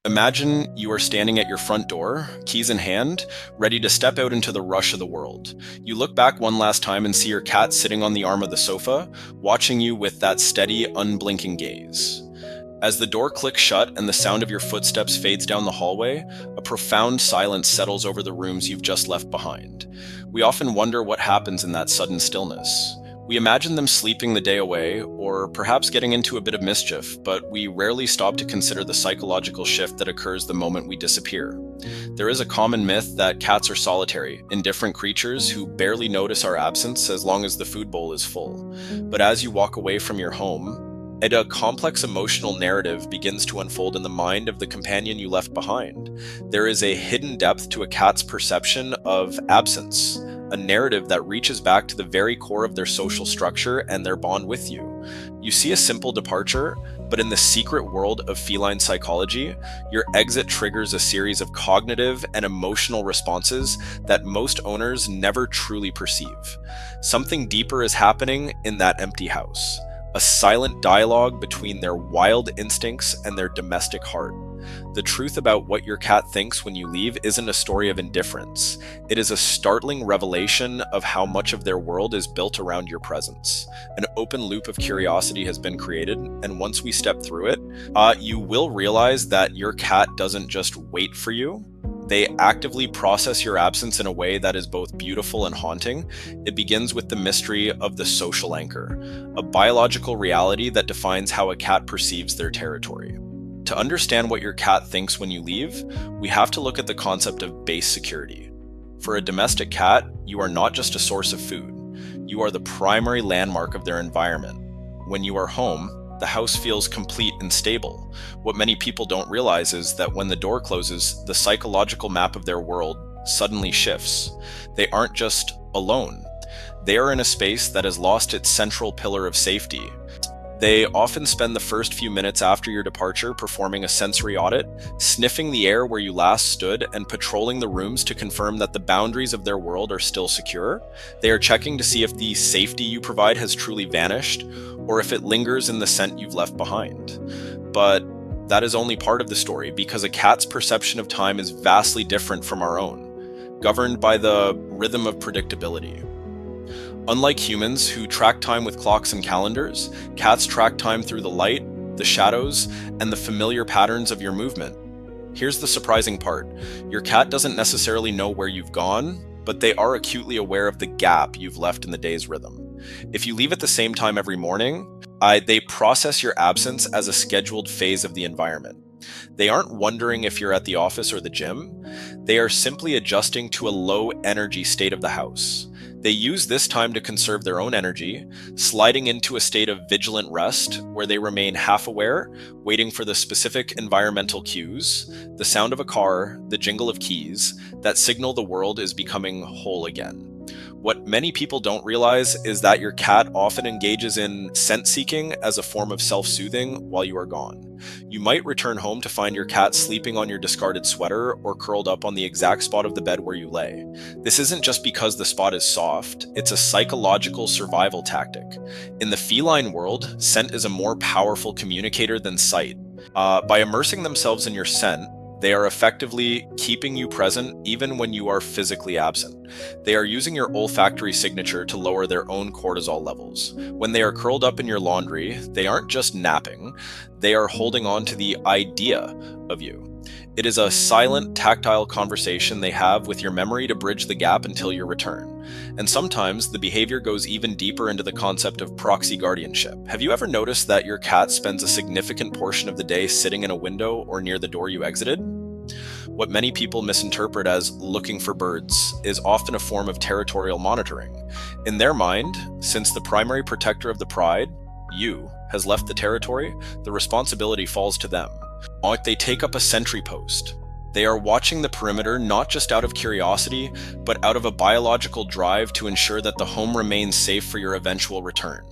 Imagine you are standing at your front door, keys in hand, ready to step out into the rush of the world. You look back one last time and see your cat sitting on the arm of the sofa, watching you with that steady, unblinking gaze. As the door clicks shut and the sound of your footsteps fades down the hallway, a profound silence settles over the rooms you've just left behind. We often wonder what happens in that sudden stillness. We imagine them sleeping the day away, or perhaps getting into a bit of mischief, but we rarely stop to consider the psychological shift that occurs the moment we disappear. There is a common myth that cats are solitary, indifferent creatures who barely notice our absence as long as the food bowl is full. But as you walk away from your home, a complex emotional narrative begins to unfold in the mind of the companion you left behind. There is a hidden depth to a cat's perception of absence, a narrative that reaches back to the very core of their social structure and their bond with you. You see a simple departure, but in the secret world of feline psychology, your exit triggers a series of cognitive and emotional responses that most owners never truly perceive. Something deeper is happening in that empty house, a silent dialogue between their wild instincts and their domestic heart. The truth about what your cat thinks when you leave isn't a story of indifference. It is a startling revelation of how much of their world is built around your presence. An open loop of curiosity has been created, and once we step through it, you will realize that your cat doesn't just wait for you. They actively process your absence in a way that is both beautiful and haunting. It begins with the mystery of the social anchor, a biological reality that defines how a cat perceives their territory. To understand what your cat thinks when you leave, we have to look at the concept of base security. For a domestic cat, you are not just a source of food. You are the primary landmark of their environment. When you are home, the house feels complete and stable. What many people don't realize is that when the door closes, the psychological map of their world suddenly shifts. They aren't just alone. They are in a space that has lost its central pillar of safety. They often spend the first few minutes after your departure performing a sensory audit, sniffing the air where you last stood and patrolling the rooms to confirm that the boundaries of their world are still secure. They are checking to see if the safety you provide has truly vanished, or if it lingers in the scent you've left behind. But that is only part of the story, because a cat's perception of time is vastly different from our own, governed by the rhythm of predictability. Unlike humans who track time with clocks and calendars, cats track time through the light, the shadows, and the familiar patterns of your movement. Here's the surprising part. Your cat doesn't necessarily know where you've gone, but they are acutely aware of the gap you've left in the day's rhythm. If you leave at the same time every morning, they process your absence as a scheduled phase of the environment. They aren't wondering if you're at the office or the gym. They are simply adjusting to a low energy state of the house. They use this time to conserve their own energy, sliding into a state of vigilant rest where they remain half aware, waiting for the specific environmental cues, the sound of a car, the jingle of keys, that signal the world is becoming whole again. What many people don't realize is that your cat often engages in scent seeking as a form of self-soothing while you are gone. You might return home to find your cat sleeping on your discarded sweater or curled up on the exact spot of the bed where you lay. This isn't just because the spot is soft, it's a psychological survival tactic. In the feline world, scent is a more powerful communicator than sight. By immersing themselves in your scent, they are effectively keeping you present even when you are physically absent. They are using your olfactory signature to lower their own cortisol levels. When they are curled up in your laundry, they aren't just napping, they are holding on to the idea of you. It is a silent, tactile conversation they have with your memory to bridge the gap until your return. And sometimes the behavior goes even deeper into the concept of proxy guardianship. Have you ever noticed that your cat spends a significant portion of the day sitting in a window or near the door you exited? What many people misinterpret as looking for birds is often a form of territorial monitoring. In their mind, since the primary protector of the pride, you, has left the territory, the responsibility falls to them. They take up a sentry post. They are watching the perimeter not just out of curiosity, but out of a biological drive to ensure that the home remains safe for your eventual return.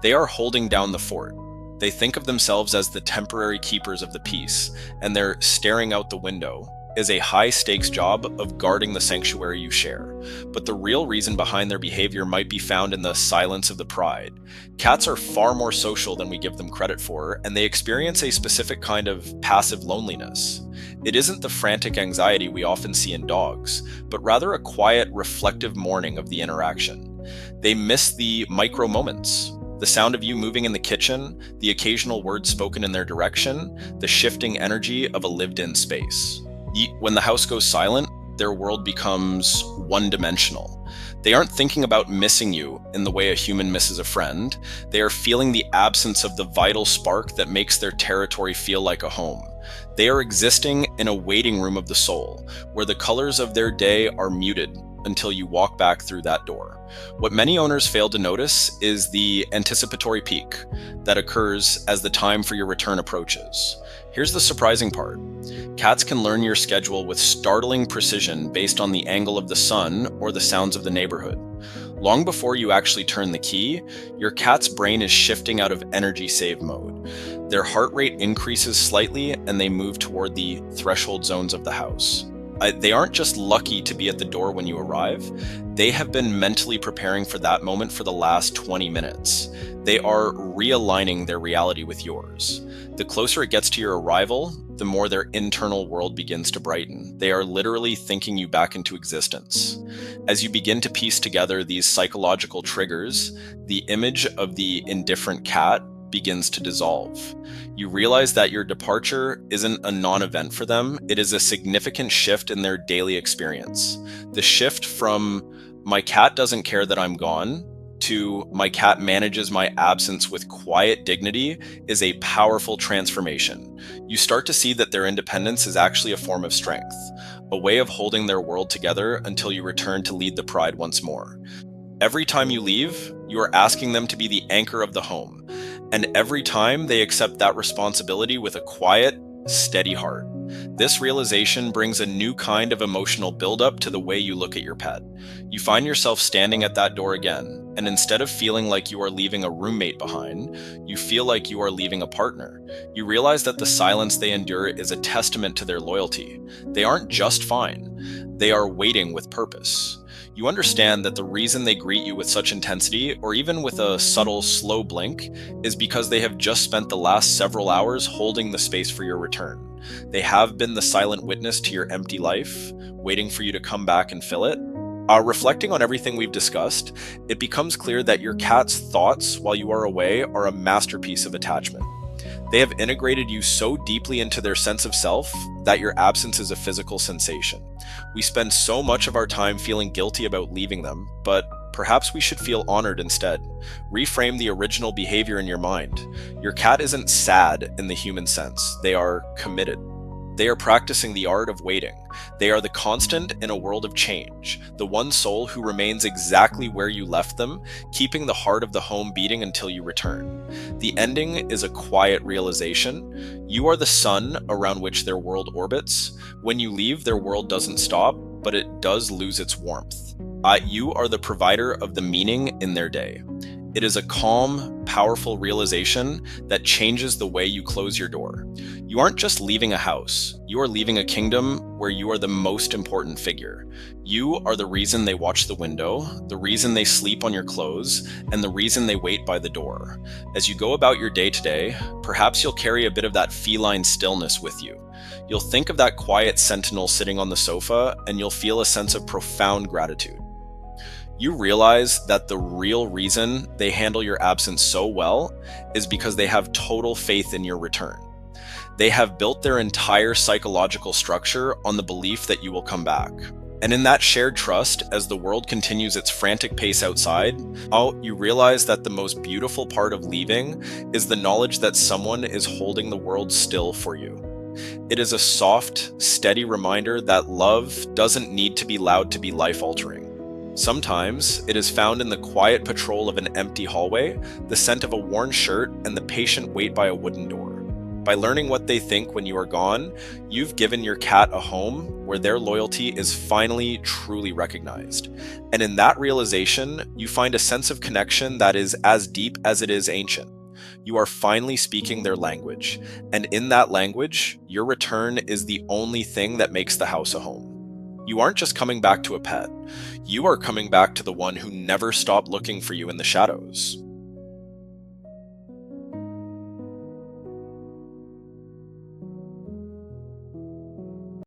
They are holding down the fort. They think of themselves as the temporary keepers of the peace, and they're staring out the window, is a high-stakes job of guarding the sanctuary you share, but the real reason behind their behavior might be found in the silence of the pride. Cats are far more social than we give them credit for, and they experience a specific kind of passive loneliness. It isn't the frantic anxiety we often see in dogs, but rather a quiet, reflective mourning of the interaction. They miss the micro moments. The sound of you moving in the kitchen, the occasional words spoken in their direction, the shifting energy of a lived-in space. When the house goes silent, their world becomes one-dimensional. They aren't thinking about missing you in the way a human misses a friend. They are feeling the absence of the vital spark that makes their territory feel like a home. They are existing in a waiting room of the soul, where the colors of their day are muted until you walk back through that door. What many owners fail to notice is the anticipatory peak that occurs as the time for your return approaches. Here's the surprising part. Cats can learn your schedule with startling precision based on the angle of the sun or the sounds of the neighborhood. Long before you actually turn the key, your cat's brain is shifting out of energy save mode. Their heart rate increases slightly and they move toward the threshold zones of the house. They aren't just lucky to be at the door when you arrive. They have been mentally preparing for that moment for the last 20 minutes. They are realigning their reality with yours. The closer it gets to your arrival, the more their internal world begins to brighten. They are literally thinking you back into existence. As you begin to piece together these psychological triggers, the image of the indifferent cat begins to dissolve. You realize that your departure isn't a non-event for them, it is a significant shift in their daily experience. The shift from, my cat doesn't care that I'm gone, to my cat manages my absence with quiet dignity is a powerful transformation. You start to see that their independence is actually a form of strength, a way of holding their world together until you return to lead the pride once more. Every time you leave, you are asking them to be the anchor of the home, and every time they accept that responsibility with a quiet, steady heart. This realization brings a new kind of emotional buildup to the way you look at your pet. You find yourself standing at that door again, and instead of feeling like you are leaving a roommate behind, you feel like you are leaving a partner. You realize that the silence they endure is a testament to their loyalty. They aren't just fine, they are waiting with purpose. You understand that the reason they greet you with such intensity, or even with a subtle, slow blink, is because they have just spent the last several hours holding the space for your return. They have been the silent witness to your empty life, waiting for you to come back and fill it. Reflecting on everything we've discussed, it becomes clear that your cat's thoughts while you are away are a masterpiece of attachment. They have integrated you so deeply into their sense of self that your absence is a physical sensation. We spend so much of our time feeling guilty about leaving them, but perhaps we should feel honored instead. Reframe the original behavior in your mind. Your cat isn't sad in the human sense. They are committed. They are practicing the art of waiting. They are the constant in a world of change, the one soul who remains exactly where you left them, keeping the heart of the home beating until you return. The ending is a quiet realization. You are the sun around which their world orbits. When you leave, their world doesn't stop, but it does lose its warmth. You are the provider of the meaning in their day. It is a calm, powerful realization that changes the way you close your door. You aren't just leaving a house, you are leaving a kingdom where you are the most important figure. You are the reason they watch the window, the reason they sleep on your clothes, and the reason they wait by the door. As you go about your day today, perhaps you'll carry a bit of that feline stillness with you. You'll think of that quiet sentinel sitting on the sofa, and you'll feel a sense of profound gratitude. You realize that the real reason they handle your absence so well is because they have total faith in your return. They have built their entire psychological structure on the belief that you will come back. And in that shared trust, as the world continues its frantic pace outside, you realize that the most beautiful part of leaving is the knowledge that someone is holding the world still for you. It is a soft, steady reminder that love doesn't need to be loud to be life-altering. Sometimes it is found in the quiet patrol of an empty hallway, the scent of a worn shirt, and the patient wait by a wooden door. By learning what they think when you are gone, you've given your cat a home where their loyalty is finally truly recognized. And in that realization, you find a sense of connection that is as deep as it is ancient. You are finally speaking their language, and in that language, your return is the only thing that makes the house a home. You aren't just coming back to a pet, you are coming back to the one who never stopped looking for you in the shadows.